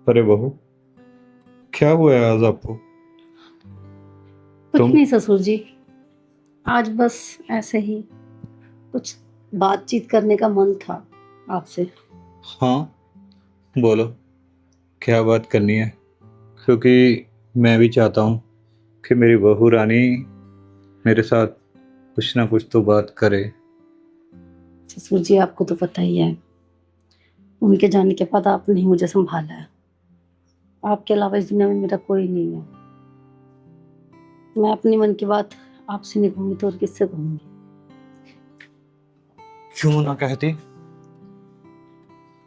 अरे बहू, क्या हुआ है आज आपको? कुछ तुम नहीं ससुर जी। आज बस ऐसे ही कुछ बातचीत करने का मन था आपसे। हाँ, बोलो, क्या बात करनी है? क्योंकि मैं भी चाहता हूँ कि मेरी बहू रानी मेरे साथ कुछ ना कुछ तो बात करे। ससुर जी आपको तो पता ही है, उनके जाने के बाद आपने ही मुझे संभाला है। आपके अलावा इस दुनिया में मेरा कोई नहीं है। मैं अपने मन की बात आपसे नहीं कहूंगी तो और किससे कहूंगी। क्यों ना कहती?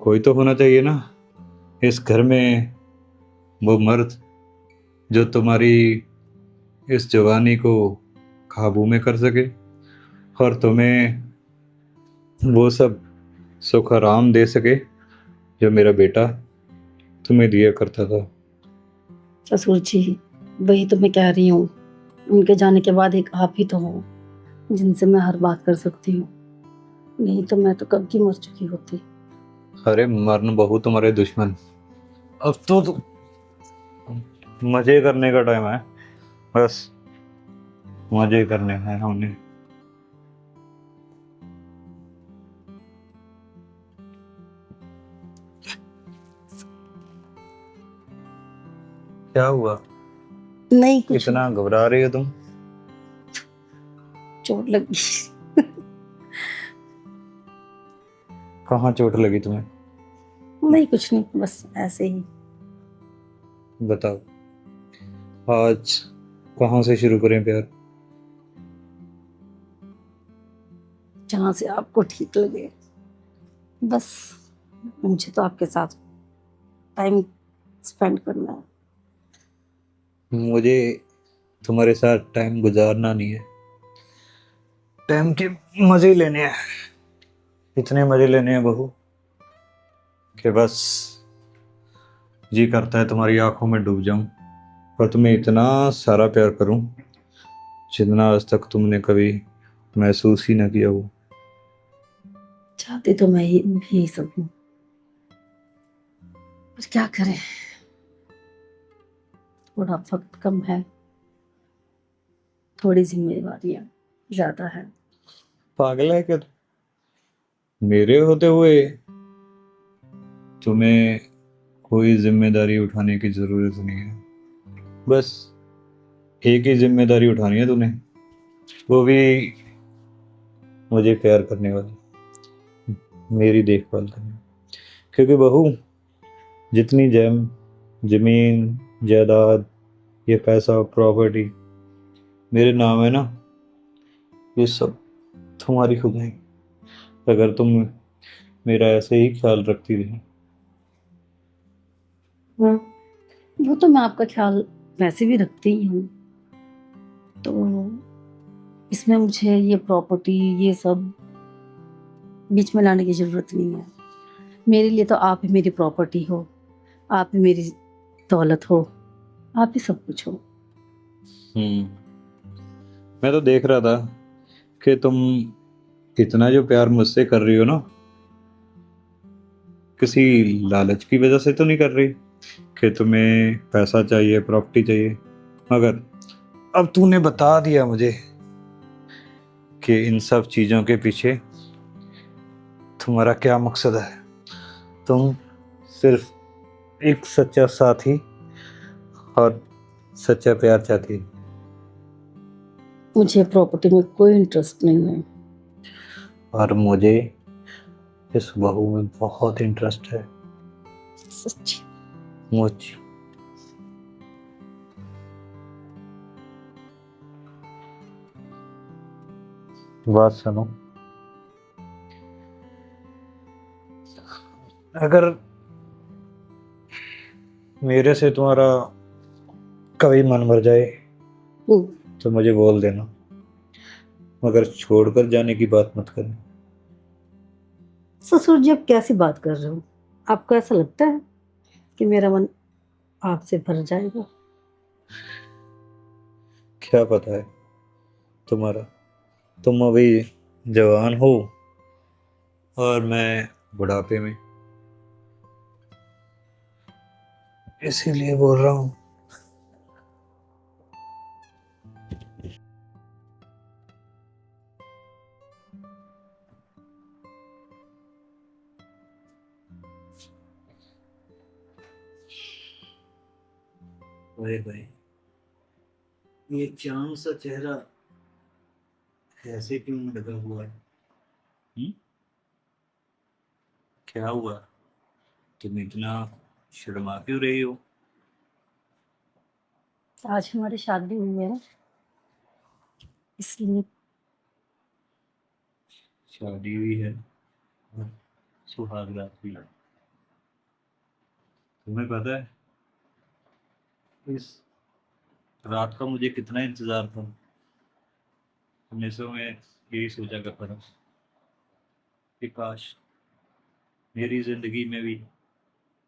कोई तो होना चाहिए ना इस घर में, वो मर्द जो तुम्हारी इस जवानी को काबू में कर सके और तुम्हें वो सब सुख आराम दे सके जो मेरा बेटा तुम्हें दिया करता था। ससुर जी वही तो मैं कह रही हूँ, उनके जाने के बाद एक आप ही तो हो जिनसे मैं हर बात कर सकती हूँ। नहीं तो मैं तो कब की मर चुकी होती। अरे मरन बहू तुम्हारे दुश्मन। अब तो मजे करने का टाइम है, बस मजे करने हैं हमने। क्या हुआ? नहीं कुछ इतना घबरा रही हो तुम? चोट लगी। कहाँ चोट लगी तुम्हें? नहीं कुछ नहीं, बस ऐसे ही। बताओ, आज कहाँ से शुरू करें प्यार? जहां से आपको ठीक लगे। बस मुझे तो आपके साथ टाइम स्पेंड करना है। मुझे तुम्हारे साथ टाइम गुजारना नहीं है, टाइम के मजे लेने हैं। इतने मजे लेने हैं बहू कि बस जी करता है तुम्हारी आंखों में डूब जाऊं और तुम्हें इतना सारा प्यार करूं जितना आज तक तुमने कभी महसूस ही ना किया हो। चाहती तो मैं ही भी यही सब हूँ, पर क्या करें, थोड़ा वक्त कम है, थोड़ी जिम्मेवारियां ज्यादा है। पागल है क्या मेरे होते हुए तुम्हें कोई जिम्मेदारी उठाने की जरूरत नहीं है। बस एक ही जिम्मेदारी उठानी है तुम्हें, वो भी मुझे प्यार करने वाली, मेरी देखभाल करनी। क्योंकि बहू, जितनी जमीन जायदाद, ये पैसा प्रॉपर्टी मेरे नाम है ना, ये सब तुम्हारी हो जाएगी अगर तुम मेरा ऐसे ही ख्याल रखती रही। वो तो मैं आपका ख्याल वैसे भी रखती ही हूँ, तो इसमें मुझे ये प्रॉपर्टी ये सब बीच में लाने की जरूरत नहीं है। मेरे लिए तो आप ही मेरी प्रॉपर्टी हो, आप ही मेरी दौलत हो, आप ही सब कुछ हो। हम्म, मैं तो देख रहा था कि तुम इतना जो प्यार मुझसे कर रही हो ना, किसी लालच की वजह से तो नहीं कर रही कि तुम्हें पैसा चाहिए प्रॉपर्टी चाहिए। मगर अब तूने बता दिया मुझे कि इन सब चीजों के पीछे तुम्हारा क्या मकसद है। तुम सिर्फ एक सच्चा साथी और सच्चा प्यार चाहती। मुझे प्रॉपर्टी में कोई इंटरेस्ट नहीं है। और मुझे इस बहू में बहुत इंटरेस्ट है। सच्ची। मुझ बात सुनो, अगर मेरे से तुम्हारा कभी मन भर जाए हम्म, तो मुझे बोल देना, मगर छोड़कर जाने की बात मत करना। ससुर जी आप कैसी बात कर रहे हो? आपको ऐसा लगता है कि मेरा मन आपसे भर जाएगा? क्या पता है तुम्हारा, तुम अभी जवान हो और मैं बुढ़ापे में। इसीलिए बोल रहा हूँ। ओए भाई, ये चांद सा चेहरा ऐसे क्यों लगा हुआ है? हुँ? क्या हुआ? तुम इतना शर्मा क्यों रही हो? आज हमारी शादी हुई है, इसलिए। शादी हुई है और सुहाग रात भी। तुम्हें पता है इस रात का मुझे कितना इंतजार था? हमेशा मैं यही सोचा करता था कि काश मेरी जिंदगी में भी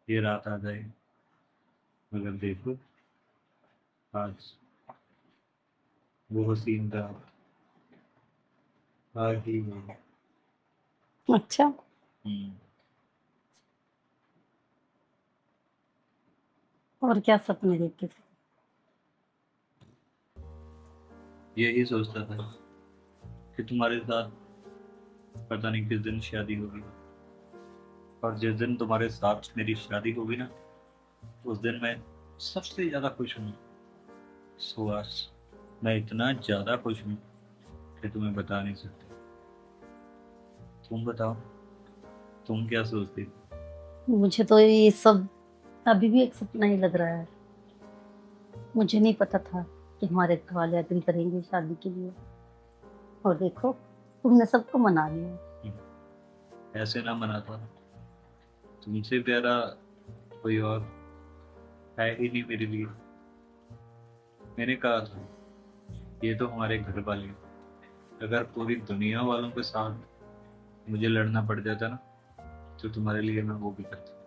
ये रात आ जाए। मगर देखो, आज वो हसीन रात आ ही गई। अच्छा, हम्म, और क्या सपने देखते थे? यही सोचता था कि तुम्हारे साथ पता नहीं किस दिन शादी होगी, और जिस दिन तुम्हारे साथ मेरी शादी होगी ना, उस दिन मैं सबसे ज्यादा खुश हूँ। सुहास, मैं इतना ज्यादा खुश हूँ कि तुम्हें बता नहीं सकते। तुम बताओ, तुम क्या सोचती हो? मुझे तो ये सब अभी भी एक सपना ही लग रहा है। मुझे नहीं पता था कि हमारे घर वाले एग्री करेंगे शादी के लिए, और देखो, तुमने सबको मना लिया। ऐसे ना मना था, तुमसे प्यारा कोई और है ही नहीं मेरे लिए। मैंने कहा था ये तो हमारे घर वाले हैं। अगर पूरी दुनिया वालों के साथ मुझे लड़ना पड़ जाता ना, तो तुम्हारे लिए मैं वो भी करता।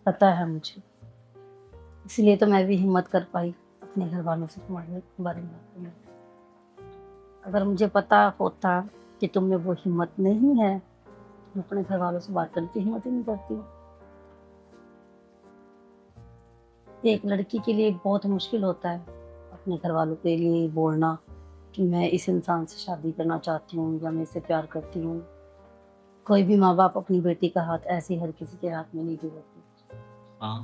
पता है मुझे, इसलिए तो मैं भी हिम्मत कर पाई अपने घर वालों से तुम्हारे बारे में बात करने की। अगर मुझे पता होता कि तुम में वो हिम्मत नहीं है, मैं अपने घर वालों से बात करने की हिम्मत ही नहीं करती। एक लड़की के लिए बहुत मुश्किल होता है अपने घर वालों के लिए बोलना कि मैं इस इंसान से शादी करना चाहती हूँ या मैं इससे प्यार करती हूँ। कोई भी माँ बाप अपनी बेटी का हाथ ऐसे हर किसी के हाथ में नहीं दिलाते। हाँ,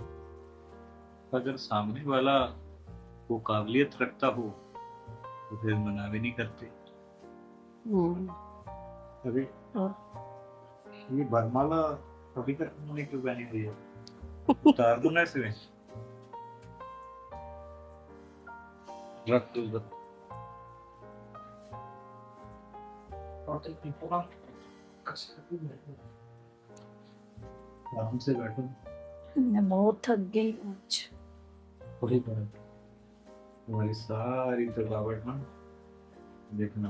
अगर सामने वाला वो काबिलियत रखता हो तो फिर मना भी नहीं करते। हम्म, अभी और ये बरमाला अभी तक उन्होंने क्यों पहनी हुई है? उतार दो ना इसमें, रख दो उधर। आराम से बैठो। मैं बहुत थक गई हूँ आज। वही तो है, तुम्हारी सारी थकावट ना देखना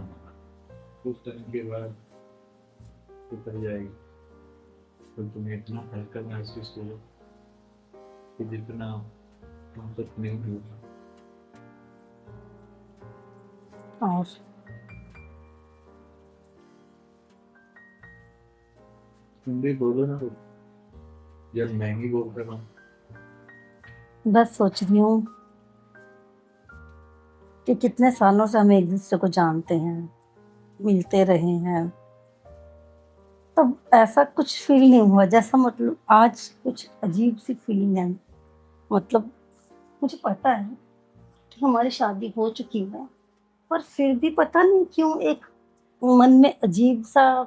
कुछ टाइम के बाद उतर जाएगी। तो तुम्हें इतना हल्का महसूस होगा कि जितना तुम तक नहीं होगा। और तुम भी बोलो ना कुछ, जब मैं ही बोल रहा हूँ। बस सोच रही हूँ कि कितने सालों से हम एक दूसरे को जानते हैं, मिलते रहे हैं, तब ऐसा कुछ फील नहीं हुआ जैसा मतलब आज कुछ अजीब सी फीलिंग है। मतलब मुझे पता है कि हमारी शादी हो चुकी है, पर फिर भी पता नहीं क्यों एक मन में अजीब सा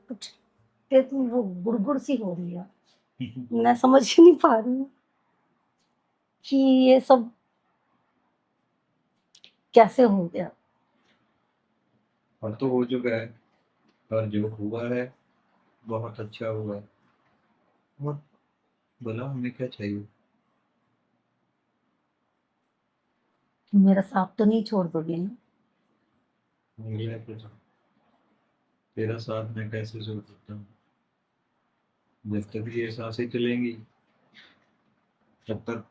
कुछ कहती हूँ, वो गुड़गुड़ सी हो रही है। मैं समझ ही नहीं पा रही हूँ कि ये सब कैसे हो गया। और तो हो चुका है, और जो हुआ है बहुत अच्छा हुआ है। और बोला हमें क्या चाहिए? मेरा साथ तो नहीं छोड़ दोगे ना? मेरा कुछ, तेरा साथ मैं कैसे छोड़ सकता हूँ? जब तक ये सांसें चलेंगी तब तक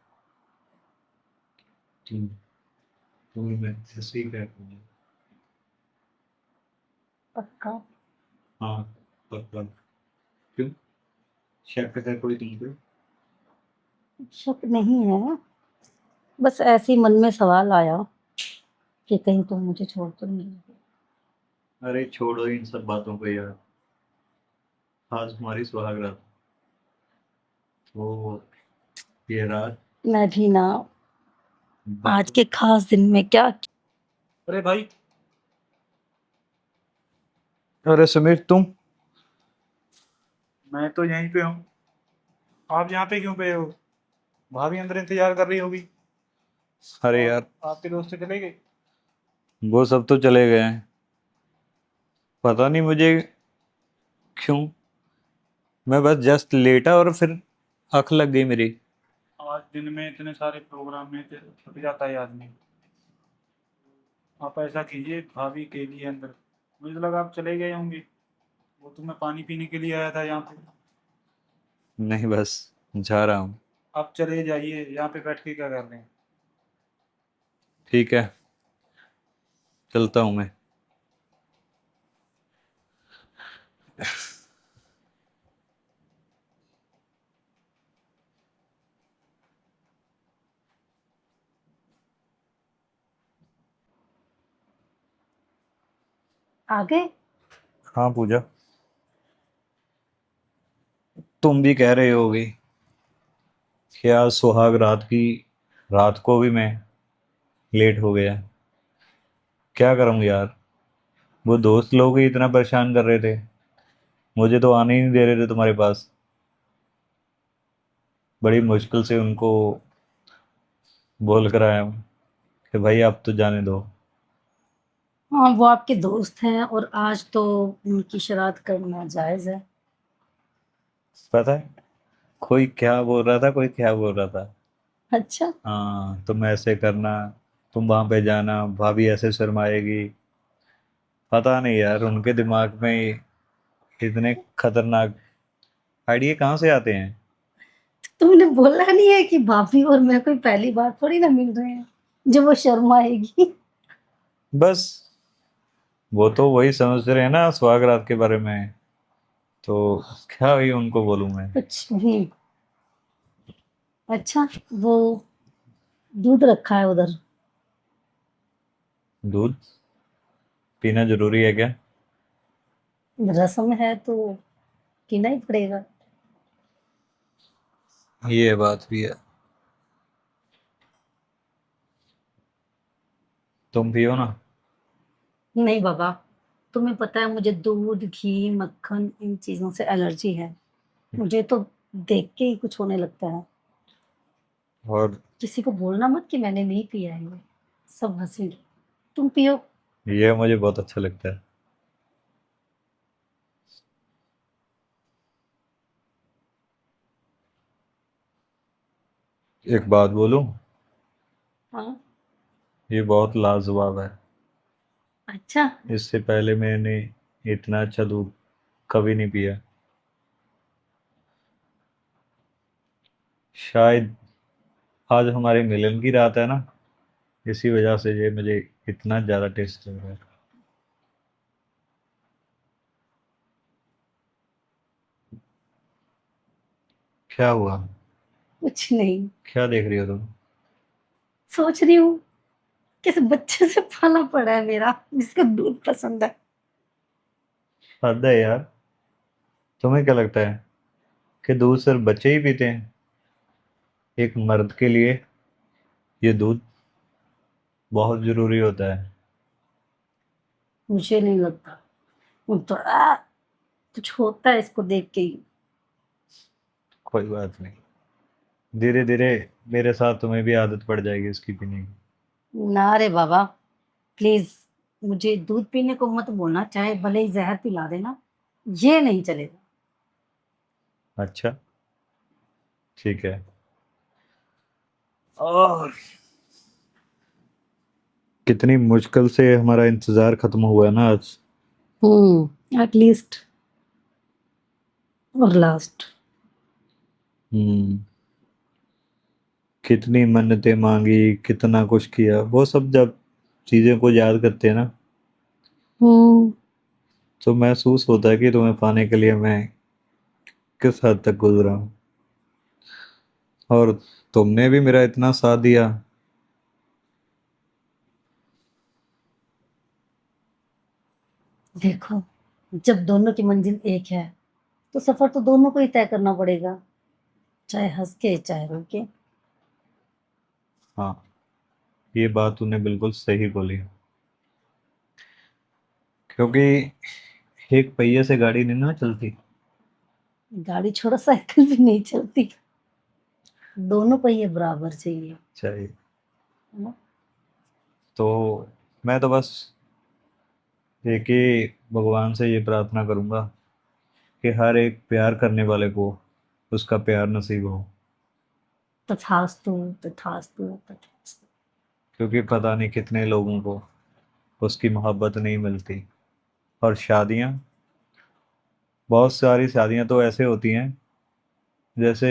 तुम्हें मैं ऐसे ही कहूँगा। पक्का? हाँ, पक्का। क्यों, शक है कोई तुमको? शक नहीं है, बस ऐसे ही मन में सवाल आया कि कहीं तुम मुझे छोड़ तो नहीं गए। अरे छोड़ो इन सब बातों को यार, आज हमारी सुहागरात, तो ये रात मैं भी ना आज बस। के खास दिन में क्या। अरे भाई, अरे समीर तुम, मैं तो यहीं पे हूँ। आप यहाँ पे क्यों पे हो? भाभी अंदर इंतजार कर रही होगी। अरे और यार आपके दोस्त चले गए? वो सब तो चले गए हैं, पता नहीं मुझे क्यों, मैं बस जस्ट लेटा और फिर आँख लग गई मेरी। आज दिन में इतने सारे प्रोग्राम में थक जाता है आदमी। आप ऐसा कीजिए, भाभी के लिए अंदर, मुझे लगा आप चले गए होंगे। वो तो मैं पानी पीने के लिए आया था यहाँ पे। नहीं बस जा रहा हूँ। आप चले जाइए, यहाँ पे बैठ के क्या कर रहे हैं? ठीक है, चलता हूँ मैं। आ गए? हाँ पूजा, तुम भी कह रहे होगी कि आज सुहाग रात की रात को भी मैं लेट हो गया। क्या करूँ यार, वो दोस्त लोग ही इतना परेशान कर रहे थे, मुझे तो आने ही नहीं दे रहे थे तुम्हारे पास। बड़ी मुश्किल से उनको बोल कर आया हूँ कि भाई आप तो जाने दो। हाँ, वो आपके दोस्त हैं और आज तो उनकी शरारत करना जायज़ है। पता है कोई क्या बोल रहा था, कोई क्या बोल रहा था। अच्छा, हाँ तुम ऐसे करना, तुम वहां पे जाना, भाभी ऐसे शर्माएगी। पता नहीं यार उनके दिमाग में इतने खतरनाक आइडिया कहाँ से आते हैं। तुमने बोला नहीं है कि भाभी और मैं कोई पहली बार थोड़ी ना मिल रहे हैं, जो वो शर्माएगी। बस वो तो वही समझ रहे हैं ना सुहाग रात के बारे में, तो क्या ही उनको बोलूं मैं। कुछ भी। अच्छा, वो दूध रखा है उधर। दूध पीना जरूरी है क्या? रस्म है तो पीना ही पड़ेगा। ये बात भी है, तुम पियो ना। नहीं बाबा, तुम्हें पता है मुझे दूध, घी, मक्खन इन चीज़ों से एलर्जी है। मुझे तो देख के ही कुछ होने लगता है। और किसी को बोलना मत कि मैंने नहीं पिया है ये, सब हँसेंगे। तुम पियो। ये मुझे बहुत अच्छा लगता है। एक बात बोलूं, हाँ, ये बहुत लाजवाब है। अच्छा। इससे पहले मैंने इतना अच्छा दूध कभी नहीं पिया। शायद आज हमारे मिलन की रात है ना, इसी वजह से ये मुझे इतना ज़्यादा टेस्ट लग रहा है। क्या हुआ, कुछ नहीं, क्या देख रही हो तुम? सोच रही हूँ किस बच्चे से पाला पड़ा है मेरा जिसको दूध पसंद है। हद है यार, तुम्हें क्या लगता है कि दूध सिर्फ बच्चे ही पीते हैं? एक मर्द के लिए ये दूध बहुत ज़रूरी होता है। मुझे नहीं लगता। वो तो कुछ होता है इसको देख के ही। कोई बात नहीं, धीरे धीरे मेरे साथ तुम्हें भी आदत पड़ जाएगी इसकी पीने की। ना रे बाबा, प्लीज मुझे दूध पीने को मत बोलना, चाहे भले ही जहर पिला देना, ये नहीं चलेगा। अच्छा ठीक है। और कितनी मुश्किल से हमारा इंतजार खत्म हुआ है ना आज। एटलीस्ट और लास्ट। हम्म, कितनी मन्नतें मांगी, कितना कुछ किया, वो सब जब चीजें को याद करते हैं ना, हम्म। तो महसूस होता है कि तुम्हें पाने के लिए मैं किस हद तक गुजरा हूँ। और तुमने भी मेरा इतना साथ दिया। देखो, जब दोनों की मंजिल एक है तो सफर तो दोनों को ही तय करना पड़ेगा, चाहे हंस के चाहे रो के। हाँ, ये बात तूने बिल्कुल सही बोली, क्योंकि एक पहिए से गाड़ी नहीं ना चलती। गाड़ी छोड़ो, साइकिल भी नहीं चलती। दोनों पहिए बराबर चाहिए, चाहिए। है ना। तो मैं तो बस एक ही भगवान से ये प्रार्थना करूंगा कि हर एक प्यार करने वाले को उसका प्यार नसीब हो, तथास्तु तथास्तु तथास्तु। क्योंकि पता नहीं कितने लोगों को उसकी मोहब्बत नहीं मिलती। और शादियां, बहुत सारी शादियां तो ऐसे होती हैं जैसे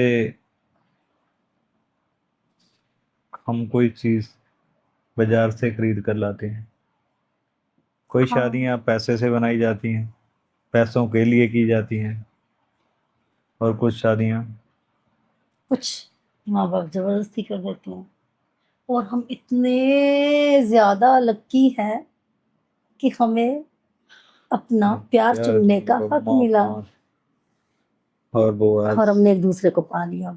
हम कोई चीज़ बाजार से खरीद कर लाते हैं। कोई हाँ, शादियां पैसे से बनाई जाती हैं, पैसों के लिए की जाती हैं। और कुछ शादियां, कुछ माँ बाप जबरदस्ती कर देते हैं, और हम इतने ज्यादा लकी हैं कि हमें अपना प्यार प्यार चुनने करने का को हक मिला, मौका, और वो आज। और हमने एक दूसरे को पा लिया।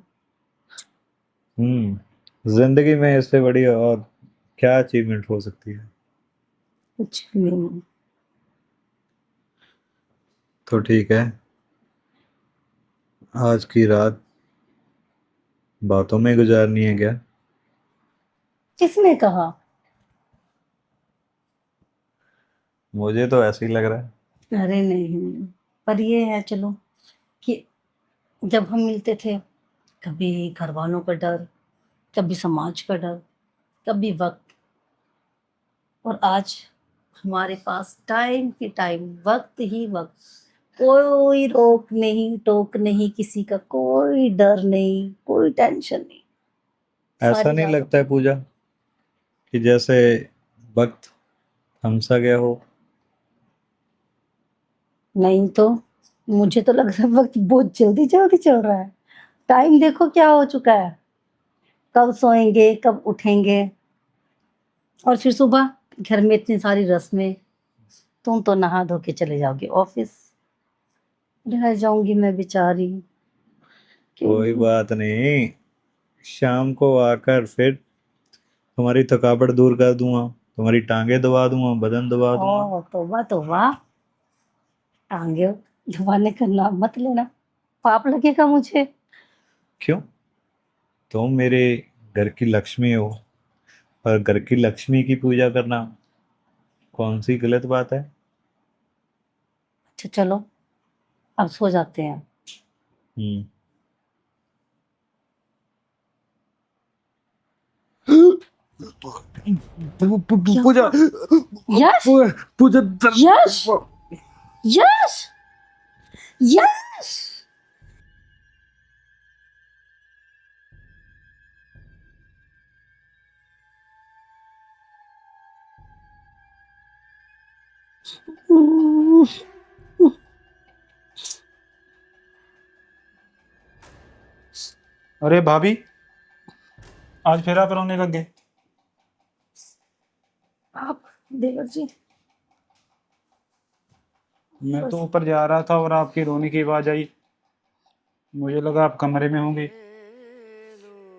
जिंदगी में इससे बड़ी और क्या अचीवमेंट हो सकती है। कुछ भी नहीं। तो ठीक है, आज की रात बातों में गुजारनी है क्या? किसने कहा? मुझे तो ऐसे ही लग रहा है। अरे नहीं, पर ये है चलो कि जब हम मिलते थे, कभी घर वालों का डर, कभी समाज का डर, कभी वक्त, और आज हमारे पास टाइम की टाइम, वक्त ही वक्त। कोई रोक नहीं टोक नहीं, किसी का कोई डर नहीं, कोई टेंशन नहीं। ऐसा सारी नहीं रात लगता है अपनी। पूजा कि जैसे वक्त थम सा गया हो? नहीं तो, मुझे तो लग रहा है वक्त बहुत जल्दी जल्दी चल रहा है। टाइम देखो क्या हो चुका है, कब सोएंगे कब उठेंगे, और फिर सुबह घर में इतनी सारी रस्में। तुम तो नहा धो के चले जाओगे ऑफिस, रह जाऊंगी मैं बेचारी कोई अकेली। बात नहीं, शाम को आकर फिर तुम्हारी थकावट दूर कर दूंगा, तुम्हारी टांगे दबा दूंगा, बदन दबा दूंगा। ओ तौबा तौबा, टांगे दबाने का नाम मत लेना, पाप लगेगा मुझे। क्यों? तुम मेरे घर की लक्ष्मी हो, और घर की लक्ष्मी की पूजा करना कौन सी गलत बात है? अच्छा चलो, अब सो जाते हैं। हम्म। क्या पूजा, हुआ? यश, पूजा यश, यश, यश। अरे भाभी, आज फिर आप रोने लग गए। आप, देवर जी, मैं तो बस। ऊपर जा रहा था और आपकी रोने की आवाज आई। मुझे लगा आप कमरे में होंगे।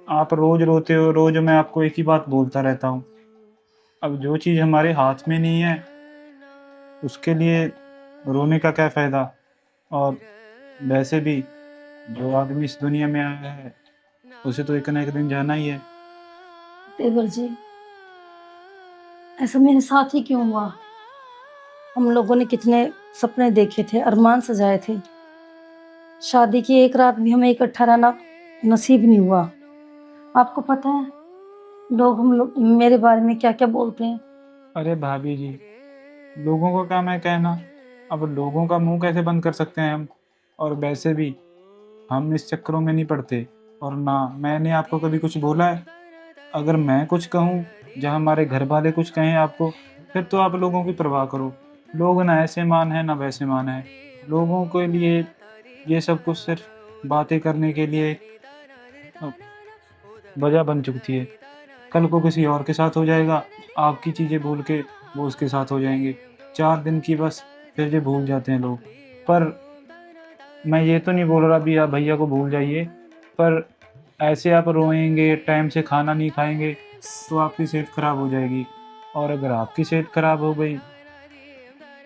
आप रोज रोते हो, रोज मैं आपको एक ही बात बोलता रहता हूँ। अब जो चीज़ हमारे हाथ में नहीं है उसके लिए रोने का क्या फायदा। और वैसे भी जो आदमी इस दुनिया में आया है उसे तो एक ना एक दिन जाना ही है। देवर जी, ऐसा मेरे साथ ही क्यों हुआ? हम लोगों ने कितने सपने देखे थे, अरमान सजाए थे, शादी की एक रात भी हमें इकट्ठा रहना नसीब नहीं हुआ। आपको पता है लोग, हम लोग मेरे बारे में क्या क्या बोलते हैं। अरे भाभी जी, लोगों को क्या मैं कहना। अब लोगों का मुंह कैसे बंद कर सकते हैं हम। और वैसे भी हम इस चक्करों में नहीं पड़ते। और ना मैंने आपको कभी कुछ बोला है। अगर मैं कुछ कहूँ, जहाँ हमारे घर वाले कुछ कहें आपको, फिर तो आप लोगों की परवाह करो। लोग ना ऐसे मान है ना वैसे मान है। लोगों के लिए ये सब कुछ सिर्फ बातें करने के लिए। अब वजह बन चुकी है। कल को किसी और के साथ हो जाएगा, आपकी चीज़ें भूल के वो उसके साथ हो जाएंगे। 4 दिन की बस, फिर ये भूल जाते हैं लोग। पर मैं ये तो नहीं बोल रहा भी आप भैया को भूल जाइए, पर ऐसे आप रोएंगे, टाइम से खाना नहीं खाएंगे, तो आपकी सेहत खराब हो जाएगी। और अगर आपकी सेहत खराब हो गई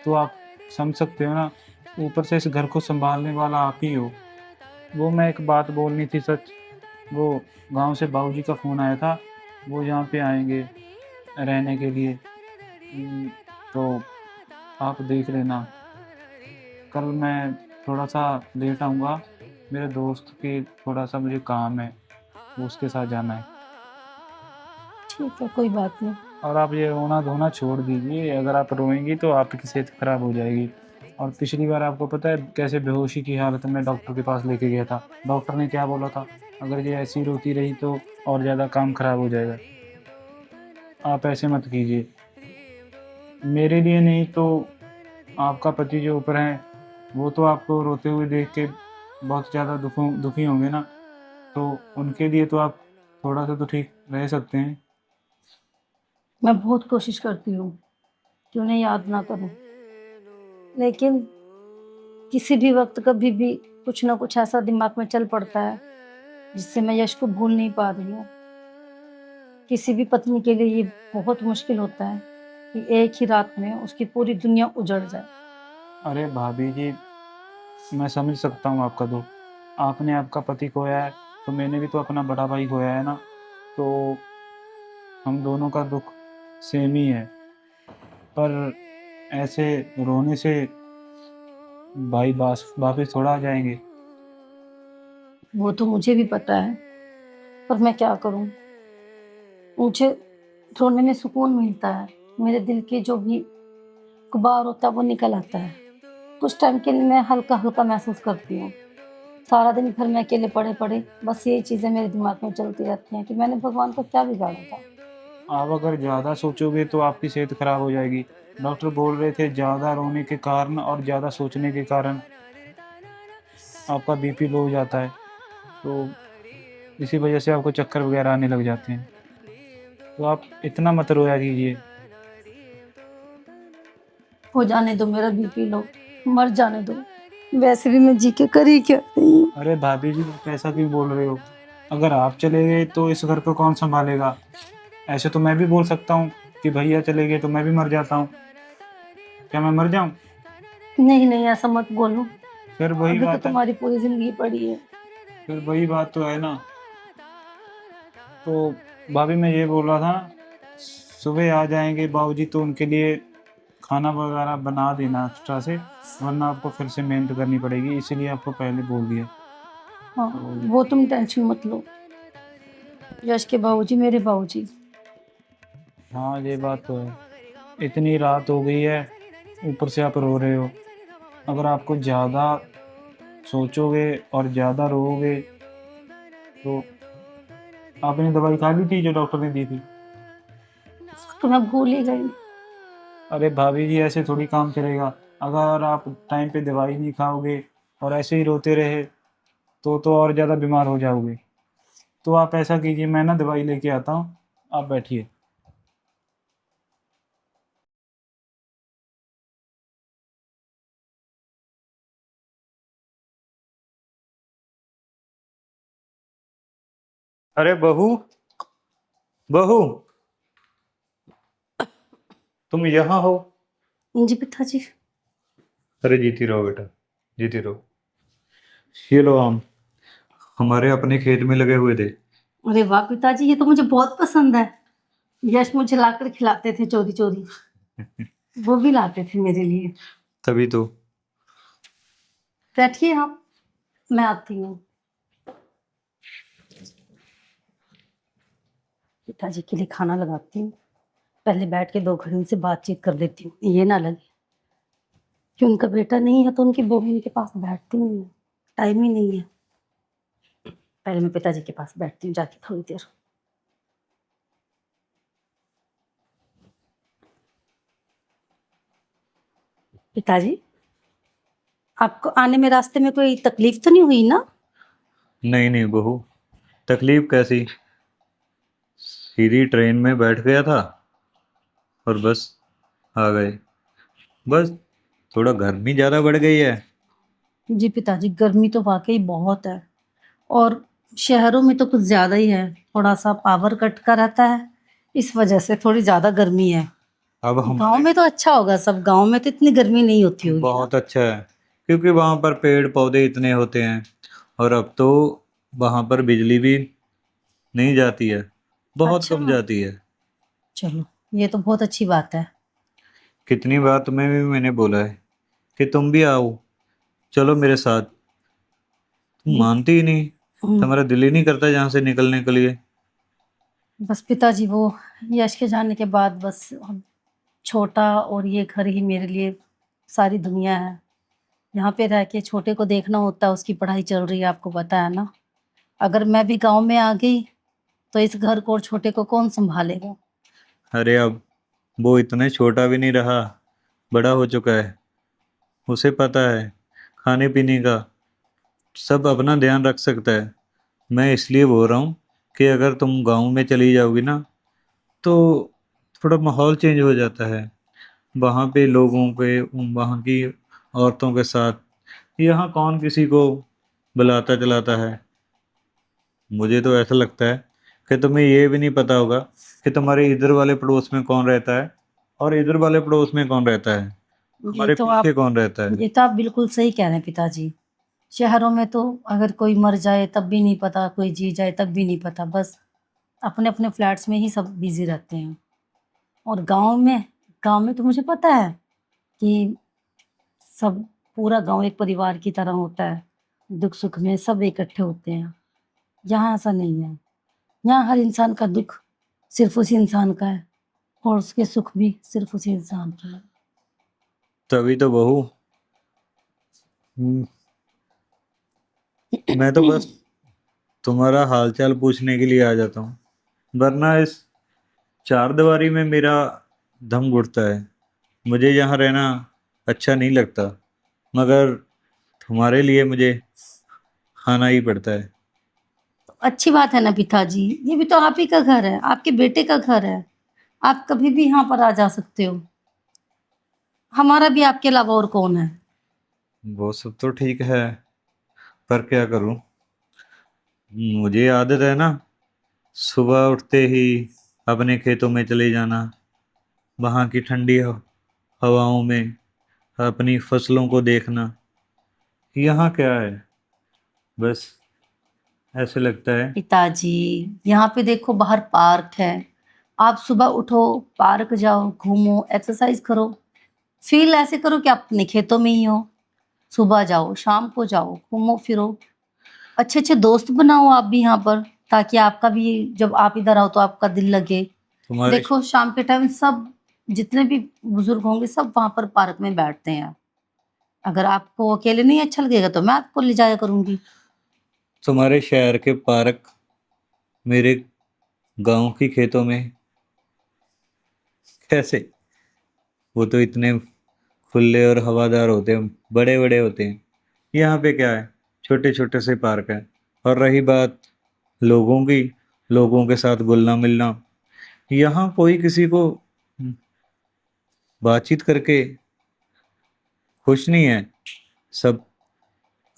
तो आप समझ सकते हो ना, ऊपर से इस घर को संभालने वाला आप ही हो। वो मैं एक बात बोलनी थी सच, वो गांव से बाबूजी का फ़ोन आया था, वो यहाँ पे आएंगे रहने के लिए। तो आप देख लेना। कल मैं थोड़ा सा लेट आऊँगा, मेरे दोस्त की थोड़ा सा मुझे काम है, वो उसके साथ जाना है। ठीक है, कोई बात नहीं। और आप ये रोना धोना छोड़ दीजिए, अगर आप रोएंगी तो आपकी सेहत खराब हो जाएगी। और पिछली बार आपको पता है कैसे बेहोशी की हालत में डॉक्टर के पास लेके गया था, डॉक्टर ने क्या बोला था, अगर ये ऐसी रोती रही तो और ज़्यादा काम खराब हो जाएगा। आप ऐसे मत कीजिए, मेरे लिए नहीं तो आपका पति जो ऊपर है, वो तो आपको रोते हुए देख के बहुत ज़्यादा दुखी होंगे ना, तो उनके लिए तो आप थोड़ा सा तो ठीक रह सकते हैं। मैं बहुत कोशिश करती हूँ कि उन्हें याद ना करूँ, लेकिन किसी भी वक्त कभी भी कुछ ना कुछ ऐसा दिमाग में चल पड़ता है जिससे मैं यश को भूल नहीं पा रही हूँ। किसी भी पत्नी के लिए ये बहुत मुश्किल होता है कि एक ही रात में उसकी पूरी दुनिया उजड़ जाए। अरे भाभी जी, मैं समझ सकता हूँ आपका दुःख। आपने आपका पति खोया है, तो मैंने भी तो अपना बड़ा भाई खोया है ना, तो हम दोनों का दुःख सेम ही है। पर ऐसे रोने से भाई वापिस थोड़ा आ जाएँगे। वो तो मुझे भी पता है, पर मैं क्या करूँ? मुझे रोने में सुकून मिलता है। मेरे दिल के जो भी गुबार होता है वो निकल आता है। कुछ टाइम के लिए मैं हल्का-हल्का महसूस करती हूँ। सारा दिन घर में अकेले पड़े-पड़े बस यही चीज़ें मेरे दिमाग में चलती रहती हैं कि मैंने भगवान को क्या बिगाड़ा था? आप अगर ज़्यादा सोचोगे तो आपकी सेहत खराब हो जाएगी। डॉक्टर बोल रहे थे ज़्यादा रोने के कारण और ज़्यादा सोचने के कारण आपका बीपी लो हो जाता है, तो इसी वजह से आपको चक्कर वगैरह आने लग जाते हैं। तो आप इतना मत रोया कीजिए। हो जाने दो मेरा बीपी लो, मर जाने दो। वैसे भी मैं जी के कर ही क्या रही हूँ? अरे भाभी जी, आप ऐसा क्यों बोल रहे हो? अगर आप चले गए तो इस घर को कौन सँभालेगा? ऐसे तो मैं भी बोल सकता हूँ कि भैया चले गए तो मैं भी मर जाता हूँ। क्या मैं मर जाऊँ? नहीं, नहीं ऐसा मत बोलो। फिर वही अभी तो बात है, तुम्हारी पूरी ज़िंदगी पड़ी है। फिर वही बात तो है ना। तो भाभी मैं ये बोल रहा था, सुबह आ जाएँगे बाबूजी तो उनके लिए खाना वगैरह बना देना एक्स्ट्रा से, वरना आपको फिर से मेहनत करनी पड़ेगी, इसीलिए आपको पहले बोल दिया। हाँ, तो वो तुम टेंशन मत लो। यश के बाबूजी मेरे बाबूजी। हाँ, ये बात तो है। इतनी रात हो गई है, ऊपर से आप रो रहे हो। अगर आपको ज़्यादा सोचोगे और ज़्यादा रोओगे तो आपने दवाई खा ली थी जो डॉक्टर ने दी थी? तो मैं भूल ही गई। अरे भाभी जी, ऐसे थोड़ी काम चलेगा। अगर आप टाइम पे दवाई नहीं खाओगे और ऐसे ही रोते रहे तो और ज़्यादा बीमार हो जाओगे। तो आप ऐसा कीजिए, मैं ना दवाई लेके आता हूँ, आप बैठिए। अरे बहू, बहू, तुम यहाँ हो? जी पिताजी। अरे जीती रहो बेटा, जीती रहो। ये लो आम, हमारे अपने खेत में लगे हुए थे। अरे वाह पिताजी, ये तो मुझे बहुत पसंद है। यश मुझे लाकर खिलाते थे चोरी-चोरी। वो भी लाते थे मेरे लिए। तभी तो। बैठिए आप, मैं आती हूँ। पिताजी के लिए खाना लगाती हूँ। पहले बैठ के 2 घड़ी उनसे बातचीत कर लेती हूँ। ये ना लगे कि उनका बेटा नहीं है तो उनकी बहू उनके पास बैठती नहीं है। टाइम ही नहीं है। पहले मैं पिताजी के पास बैठती हूँ जाके थोड़ी देर। पिताजी, आपको आने में रास्ते में कोई तकलीफ तो नहीं हुई ना? नहीं नहीं बहू, तकलीफ कैसी? सीधी ट्रेन में बैठ गया था और बस आ गए। बस थोड़ा गर्मी ज़्यादा बढ़ गई है। जी पिताजी, गर्मी तो वाकई बहुत है, और शहरों में तो कुछ ज़्यादा ही है। थोड़ा सा पावर कट का रहता है, इस वजह से थोड़ी ज़्यादा गर्मी है। अब गांव हमारे में तो अच्छा होगा, सब गांव में तो इतनी गर्मी नहीं होती होगी ना। बहुत अच्छा है, क्योंकि वहाँ पर पेड़ पौधे इतने होते हैं, और अब तो वहाँ पर बिजली भी नहीं जाती है, बहुत अच्छा, कम जाती है। चलो ये तो बहुत अच्छी बात है। कितनी बार तुम्हें भी मैंने बोला है कि तुम भी आओ, चलो मेरे साथ। तुम ये मानती ही नहीं, हम्म, तुम्हारा दिल ही नहीं करता यहाँ से निकलने के लिए। बस पिताजी, वो यश के जाने के बाद बस अब छोटा और ये घर ही मेरे लिए सारी दुनिया है। यहाँ पे रह के छोटे को देखना होता है, उसकी पढ़ाई चल रही है, आपको पता है ना। अगर मैं भी गांव में आ गई तो इस घर को और छोटे को कौन संभालेगा। अरे अब वो इतना छोटा भी नहीं रहा, बड़ा हो चुका है। उसे पता है खाने पीने का, सब अपना ध्यान रख सकता है। मैं इसलिए बोल रहा हूँ कि अगर तुम गांव में चली जाओगी ना, तो थोड़ा माहौल चेंज हो जाता है। वहाँ पे लोगों के, वहाँ की औरतों के साथ, यहाँ कौन किसी को बुलाता चलाता है। मुझे तो ऐसा लगता है कि तुम्हें ये भी नहीं पता होगा कि तुम्हारे इधर वाले पड़ोस में कौन रहता है और इधर वाले पड़ोस में कौन रहता है, ये हमारे तो पीछे आप कौन रहता है। ये तो आप बिल्कुल सही कह रहे हैं पिताजी। शहरों में तो अगर कोई मर जाए तब भी नहीं पता, कोई जी जाए तब भी नहीं पता, बस अपने अपने फ्लैट्स में ही सब बिजी रहते हैं। और गांव में तो मुझे पता है कि सब, पूरा गांव एक परिवार की तरह होता है। दुख सुख में सब इकट्ठे होते हैं। यहाँ ऐसा नहीं है। यहाँ हर इंसान का दुख सिर्फ उसी इंसान का है, और उसके सुख भी सिर्फ उसी इंसान का है। तभी तो बहू, हम्म, मैं तो बस तुम्हारा हालचाल पूछने के लिए आ जाता हूँ, वरना इस चार दीवारी में मेरा दम घुटता है। मुझे यहाँ रहना अच्छा नहीं लगता, मगर तुम्हारे लिए मुझे खाना ही पड़ता है। अच्छी बात है ना पिताजी, ये भी तो आप ही का घर है, आपके बेटे का घर है। आप कभी भी यहाँ पर आ जा सकते हो। हमारा भी आपके अलावा और कौन है। वो सब तो ठीक है, पर क्या करूँ, मुझे आदत है ना सुबह उठते ही अपने खेतों में चले जाना, वहाँ की ठंडी हवाओं में अपनी फसलों को देखना। यहाँ क्या है, बस ऐसे लगता है। पिताजी, यहाँ पे देखो बाहर पार्क है। आप सुबह उठो, पार्क जाओ, घूमो, एक्सरसाइज करो, फील ऐसे करो कि आप अपने खेतों में ही हो। सुबह जाओ, शाम को जाओ, घूमो फिरो, अच्छे अच्छे दोस्त बनाओ आप भी यहाँ पर, ताकि आपका भी, जब आप इधर आओ तो आपका दिल लगे। तुम्हारे देखो शाम के टाइम सब, जितने भी बुजुर्ग होंगे सब वहां पर पार्क में बैठते हैं। अगर आपको अकेले नहीं अच्छा लगेगा तो मैं आपको ले जाया करूंगी। तुम्हारे शहर के पार्क मेरे गांव की खेतों में कैसे, वो तो इतने खुले और हवादार होते हैं, बड़े बड़े होते हैं। यहाँ पे क्या है, छोटे छोटे से पार्क है। और रही बात लोगों की, लोगों के साथ घुलना मिलना, यहाँ कोई किसी को बातचीत करके खुश नहीं है। सब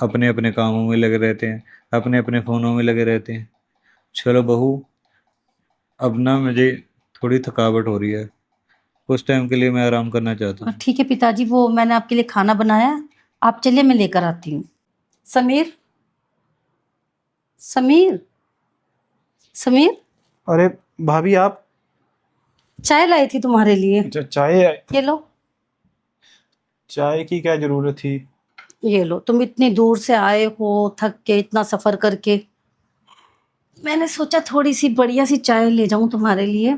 अपने अपने कामों में लगे रहते हैं, अपने अपने फोनों में लगे रहते हैं। चलो बहू, अब ना मुझे थोड़ी थकावट हो रही है, कुछ टाइम के लिए मैं आराम करना चाहता और हूँ। ठीक है पिताजी, वो मैंने आपके लिए खाना बनाया है, आप चलिए मैं लेकर आती हूँ। समीर, समीर, समीर, अरे भाभी आप, चाय लाई थी तुम्हारे लिए, चाय, ये लो। चाय की क्या जरूरत थी। ये लो, तुम इतनी दूर से आए हो, थक के, इतना सफर करके, मैंने सोचा थोड़ी सी बढ़िया सी चाय ले जाऊं तुम्हारे लिए।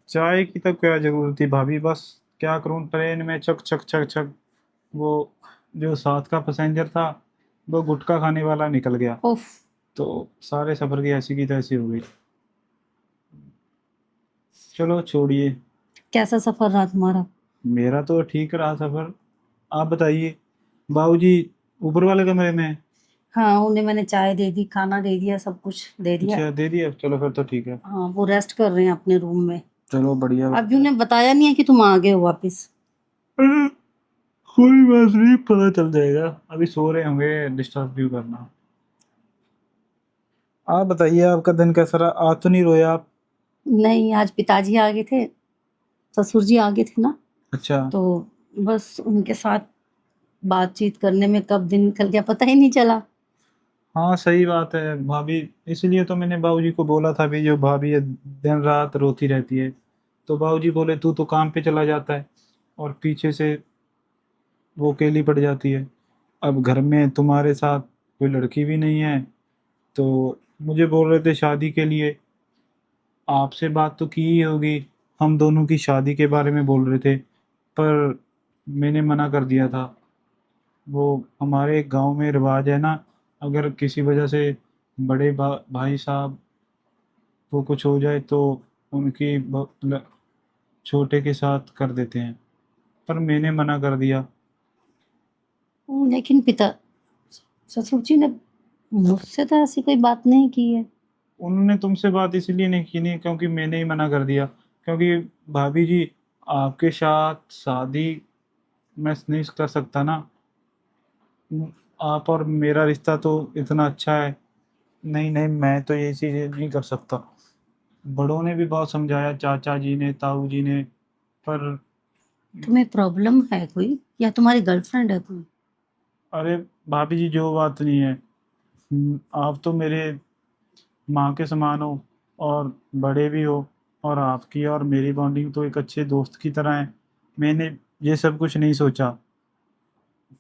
चाय की तो क्या जरूरत थी भाभी, बस क्या करूं, ट्रेन में चक चक चक चक, वो जो साथ का पैसेंजर था वो गुटखा खाने वाला निकल गया, उफ, तो सारे सफर की ऐसी की तैसी हो गई। चलो छोड़िए। कैसा सफर रहा तुम्हारा। मेरा तो ठीक रहा सफर। आप बताइए, बाबूजी ऊपर वाले कमरे में हैं? हाँ, उन्हें मैंने चाय दे दी, खाना दे दिया, सब कुछ दे दिया। अच्छा दे दिया, चलो फिर तो ठीक है। हाँ, वो रेस्ट कर रहे हैं अपने रूम में। चलो बढ़िया। अभी उन्हें बताया नहीं है कि तुम आ गए हो वापस। अरे, कोई बात नहीं, पता चल जाएगा, अभी सो रहे होंगे, डिस्टर्ब क्यों करना। आप बताइए, आपका दिन कैसा रहा? आज तो नहीं रोए आप? नहीं, आज पिताजी आ गए थे, ससुर जी आ गए थे ना, अच्छा। तो बस उनके साथ बातचीत करने में कब दिन निकल गया पता ही नहीं चला। हाँ सही बात है भाभी, इसलिए तो मैंने बाबूजी को बोला था भी, जो भाभी है दिन रात रोती रहती है। तो बाबूजी बोले तू तो काम पे चला जाता है और पीछे से वो अकेली पड़ जाती है। अब घर में तुम्हारे साथ कोई लड़की भी नहीं है, तो मुझे बोल रहे थे शादी के लिए। आपसे बात तो की ही होगी, हम दोनों की शादी के बारे में बोल रहे थे, पर मैंने मना कर दिया था। वो हमारे गांव में रिवाज है ना, अगर किसी वजह से बड़े भाई साहब को कुछ हो जाए तो उनकी छोटे के साथ कर देते हैं, पर मैंने मना कर दिया। लेकिन पिता ससुर जी ने मुझसे तो ऐसी कोई बात नहीं की है। उन्होंने तुमसे बात इसलिए नहीं की, नहीं क्योंकि मैंने ही मना कर दिया, क्योंकि भाभी जी आपके साथ शादी मैं नहीं कर सकता ना। आप और मेरा रिश्ता तो इतना अच्छा है। नहीं नहीं, मैं तो ये चीज़ें नहीं कर सकता। बड़ों ने भी बहुत समझाया, चाचा जी ने, ताऊ जी ने, पर तुम्हें प्रॉब्लम है कोई, या तुम्हारी गर्लफ्रेंड है कोई? अरे भाभी जी जो बात नहीं है। आप तो मेरे माँ के समान हो और बड़े भी हो, और आपकी और मेरी बॉन्डिंग तो एक अच्छे दोस्त की तरह है। मैंने ये सब कुछ नहीं सोचा।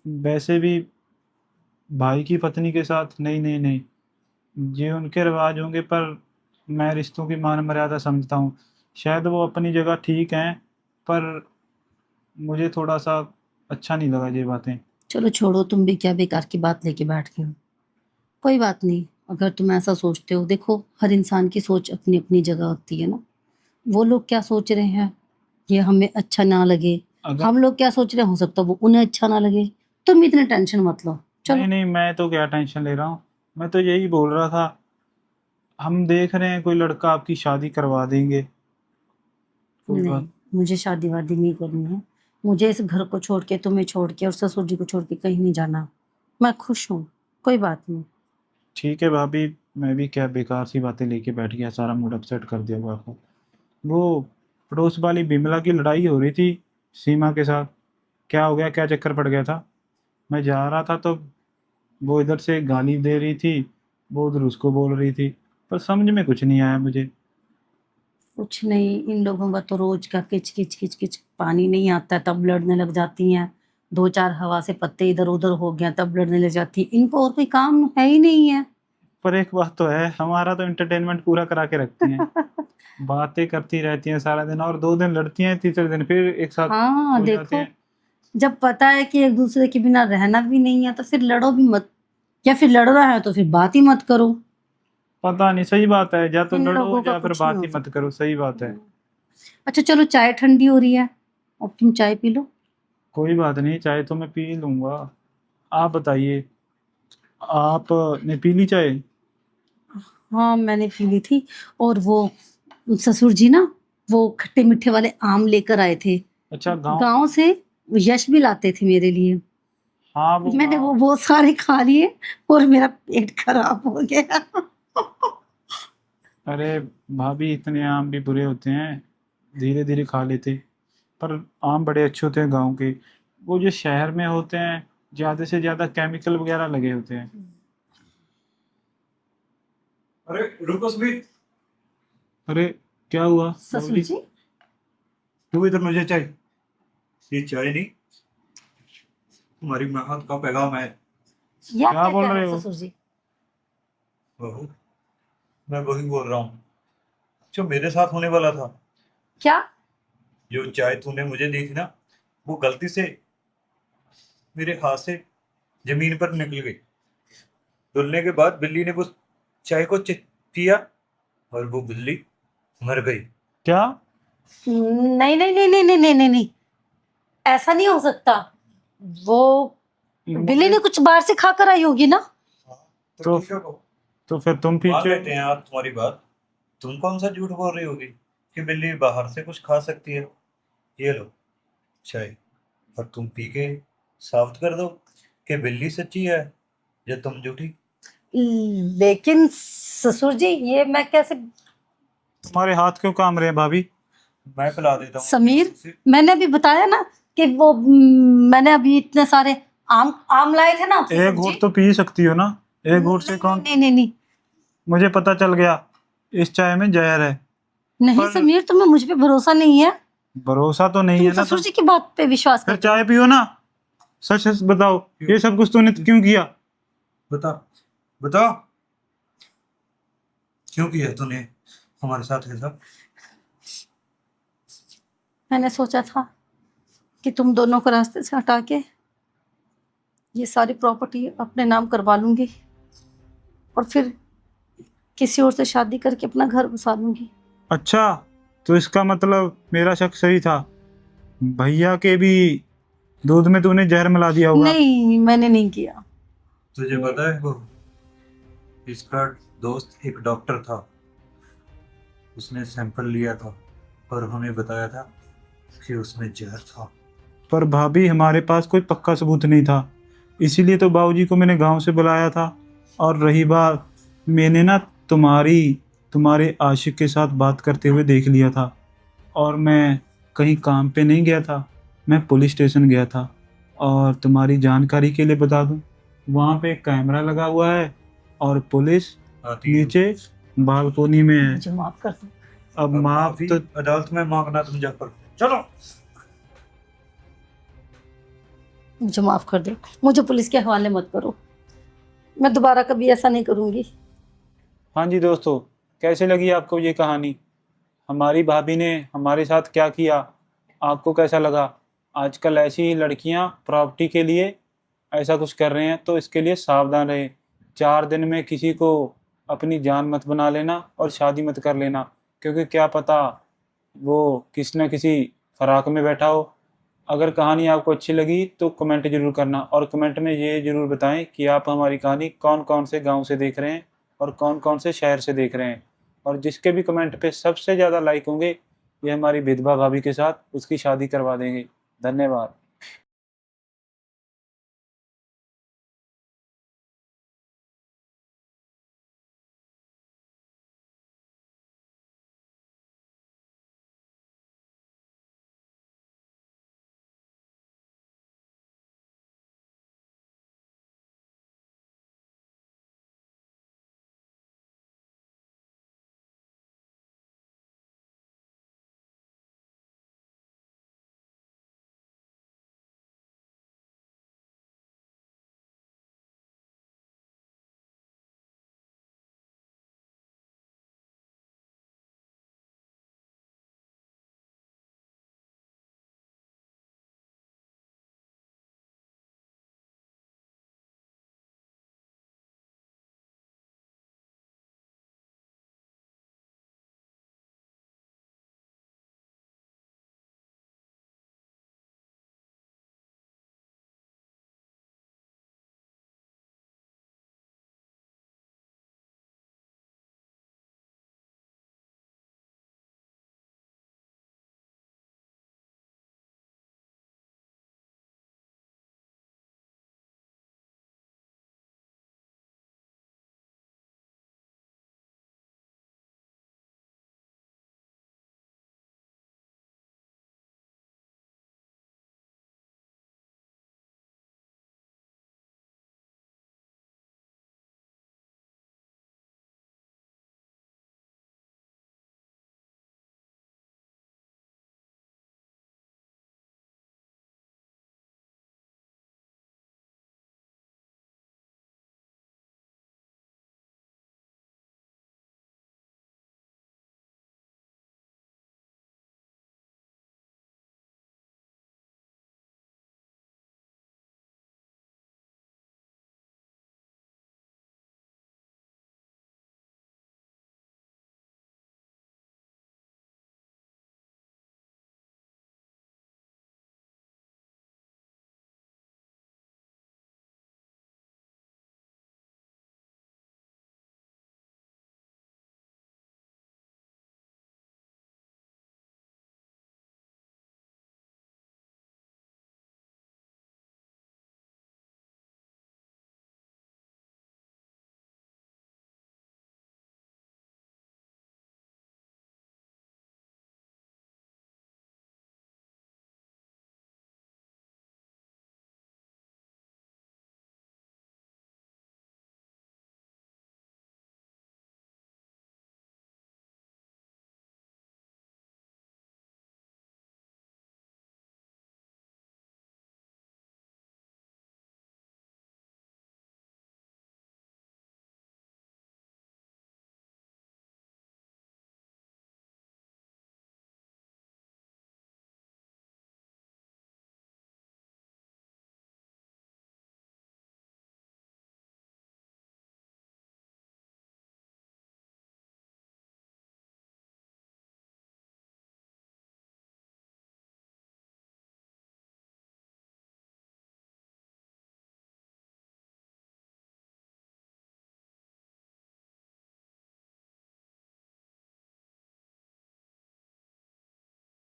वैसे भी भाई की पत्नी के साथ नहीं नहीं नहीं, ये उनके रिवाज होंगे, पर मैं रिश्तों की मान मर्यादा समझता हूँ। शायद वो अपनी जगह ठीक हैं, पर मुझे थोड़ा सा अच्छा नहीं लगा ये बातें। चलो छोड़ो, तुम भी क्या बेकार की बात लेके बैठ गए हो। कोई बात नहीं, अगर तुम ऐसा सोचते हो, देखो हर इंसान की सोच अपनी अपनी जगह होती है ना। वो लोग क्या सोच रहे हैं ये हमें अच्छा ना लगे, अगर हम लोग क्या सोच रहे हैं हो सकता है वो उन्हें अच्छा ना लगे। तुम इतने टेंशन मत लो, चलो। नहीं नहीं, मैं तो क्या टेंशन ले रहा हूँ, मैं तो यही बोल रहा था, हम देख रहे हैं कोई लड़का, आपकी शादी करवा देंगे। कोई नहीं, बात। मुझे शादी वादी नहीं करनी है। मुझे इस घर को छोड़ के, तुम्हें छोड़ के और ससुर जी को छोड़ के कहीं नहीं जाना। मैं खुश हूँ, कोई बात नहीं। ठीक है भाभी, मैं भी क्या बेकार सी बातें लेके बैठ गया, सारा मूड अपसेट कर दिया हुआ आपको। वो पड़ोस वाली बिमला की लड़ाई हो रही थी सीमा के साथ, क्या हो गया, क्या चक्कर पड़ गया था? मैं जा रहा था तो वो इधर से गाली दे रही थी, वो उधर उसको बोल रही थी, पर समझ में कुछ नहीं आया मुझे। कुछ नहीं, इन लोगों का तो रोज का किच किच किच किच, पानी नहीं आता है तब लड़ने लग जाती हैं। दो चार हवा से पत्ते इधर उधर हो गया तब लड़ने लग जाती है। इनको और कोई काम है ही नहीं है। पर एक बात तो है, हमारा तो एंटरटेनमेंट पूरा करा के रखती हैं, बातें करती रहती हैं सारा दिन, और 2 दिन लड़ती हैं, तीसरे दिन फिर एक साथ हाँ हो जाते देखो, हैं। जब पता है कि एक दूसरे के बिना रहना भी नहीं है तो फिर लड़ो भी मत, या फिर लड़ रहा है तो फिर बात ही मत करो। पता नहीं, सही बात है, या तो इन लड़ो लोगों का या फिर कुछ नहीं बात हो ही मत सकता। करो, सही बात है। अच्छा चलो, चाय ठंडी हो रही है, अब तुम चाय पी लो। कोई बात नहीं, चाय तो मैं पी लूंगा। आप बताइए, आपने पी ली चाय? हाँ मैंने पी ली थी। और वो ससुर जी ना, वो खट्टे मीठे वाले आम लेकर आए थे अच्छा, गांव। गांव से। यश भी लाते थे मेरे लिए। हाँ वो मैंने वो गांव। बहुत सारे खा लिए और मेरा पेट खराब हो गया। अरे भाभी, इतने आम भी बुरे होते हैं, धीरे धीरे खा लेते। पर आम बड़े अच्छे होते हैं गांव के, वो जो शहर में होते हैं ज़्यादा से ज़्यादा केमिकल वगैरह लगे होते हैं। अरे रुको स्मित, अरे क्या हुआ ससुर बाबूजी? जी, तू इधर मुझे चाय। ये चाय नहीं, तुम्हारी मेहनत का पैगाम है। या क्या क्या बोल कह रहे रहे हैं हो? ससुर जी? बहू, मैं वही बोल रहा हूँ जो मेरे साथ होने वाला था। क्या? जो चाय तूने मुझे दी थी ना, वो गलती से मेरे हाथ से जमीन पर निकल गई। धुलने के बाद बिल्ली ने वो चाय को पिया और वो बिल्ली मर गई। क्या? नहीं नहीं नहीं नहीं नहीं नहीं नहीं नहीं, ऐसा नहीं हो सकता। वो बिल्ली मुझे ने कुछ बाहर से खाकर आई होगी ना। तो ठीक है वो। तो फिर तुम मान पीछे। लेते हैं आप तुम्हारी बात। तुम कौन सा झूठ बोल रही होगी कि बिल्ली बाहर से कुछ खा सकती है? ये लो चाय, और तुम पी के साबित कर दो कि बिल्ली सच्ची है या तुम झूठी। लेकिन ससुर जी, ये मैं कैसे? तुम्हारे हाथ क्यों काम रहे हैं भाभी? मैं पिला देता हूँ समीर, उसे। मैंने अभी बताया ना कि वो मैंने अभी इतने सारे आम आम लाए थे ना आपकी एक सब्जी। घूंट तो पी सकती हो ना, एक घूंट से नहीं, कौन। नहीं नहीं नहीं मुझे पता चल गया इस चाय में जहर है। नहीं पर समीर, तुम्हें मुझ पे भरोसा नहीं है? भरोसा तो नहीं तुम है ना, ससुर तो जी की बात पे विश्वास फिर करते हो? चाय पियो ना। सच सच बताओ, ये सब कुछ तूने क्यों किया? बता, बता, क्यों किया तूने हमारे साथ ये सब? मैंने सोचा था कि तुम दोनों को रास्ते से हटा के ये सारी प्रॉपर्टी अपने नाम करवा लूंगी और फिर किसी और से शादी करके अपना घर बसा लूंगी। अच्छा, तो इसका मतलब मेरा शक सही था। भैया के भी दूध में तूने जहर मिला दिया होगा। नहीं, मैंने नहीं किया। तुझे पता है वो, इसका दोस्त एक डॉक्टर था, उसने सैंपल लिया था और हमें बताया था कि उसमें जहर था। पर भाभी, हमारे पास कोई पक्का सबूत नहीं था, इसीलिए तो बाबूजी को मैंने गांव से बुलाया था। और रही बात, मैंने ना तुम्हारे आशिक के साथ बात करते हुए देख लिया था, और मैं कहीं काम पे नहीं गया था, मैं पुलिस स्टेशन गया था। और तुम्हारी जानकारी के लिए बता दूं, वहाँ पे एक कैमरा लगा हुआ है और पुलिस आती है। नीचे बालकोनी में है। मुझे माफ कर दो। अब अब माफ माफी तो अदालत में मांगना तुम जाकर। चलो। मुझे माफ कर दो, मुझे पुलिस के हवाले मत करो, मैं दोबारा कभी ऐसा नहीं करूंगी। हाँ जी दोस्तों, कैसे लगी आपको ये कहानी? हमारी भाभी ने हमारे साथ क्या किया, आपको कैसा लगा? आजकल ऐसी ही लड़कियां प्रॉपर्टी के लिए ऐसा कुछ कर रहे हैं, तो इसके लिए सावधान रहें। 4 दिन में किसी को अपनी जान मत बना लेना और शादी मत कर लेना, क्योंकि क्या पता वो किसी न किसी फराक में बैठा हो। अगर कहानी आपको अच्छी लगी तो कमेंट जरूर करना, और कमेंट में ये जरूर बताएं कि आप हमारी कहानी कौन कौन से गांव से देख रहे हैं और कौन कौन से शहर से देख रहे हैं। और जिसके भी कमेंट पे सबसे ज़्यादा लाइक होंगे, ये हमारी विधवा भाभी के साथ उसकी शादी करवा देंगे। धन्यवाद।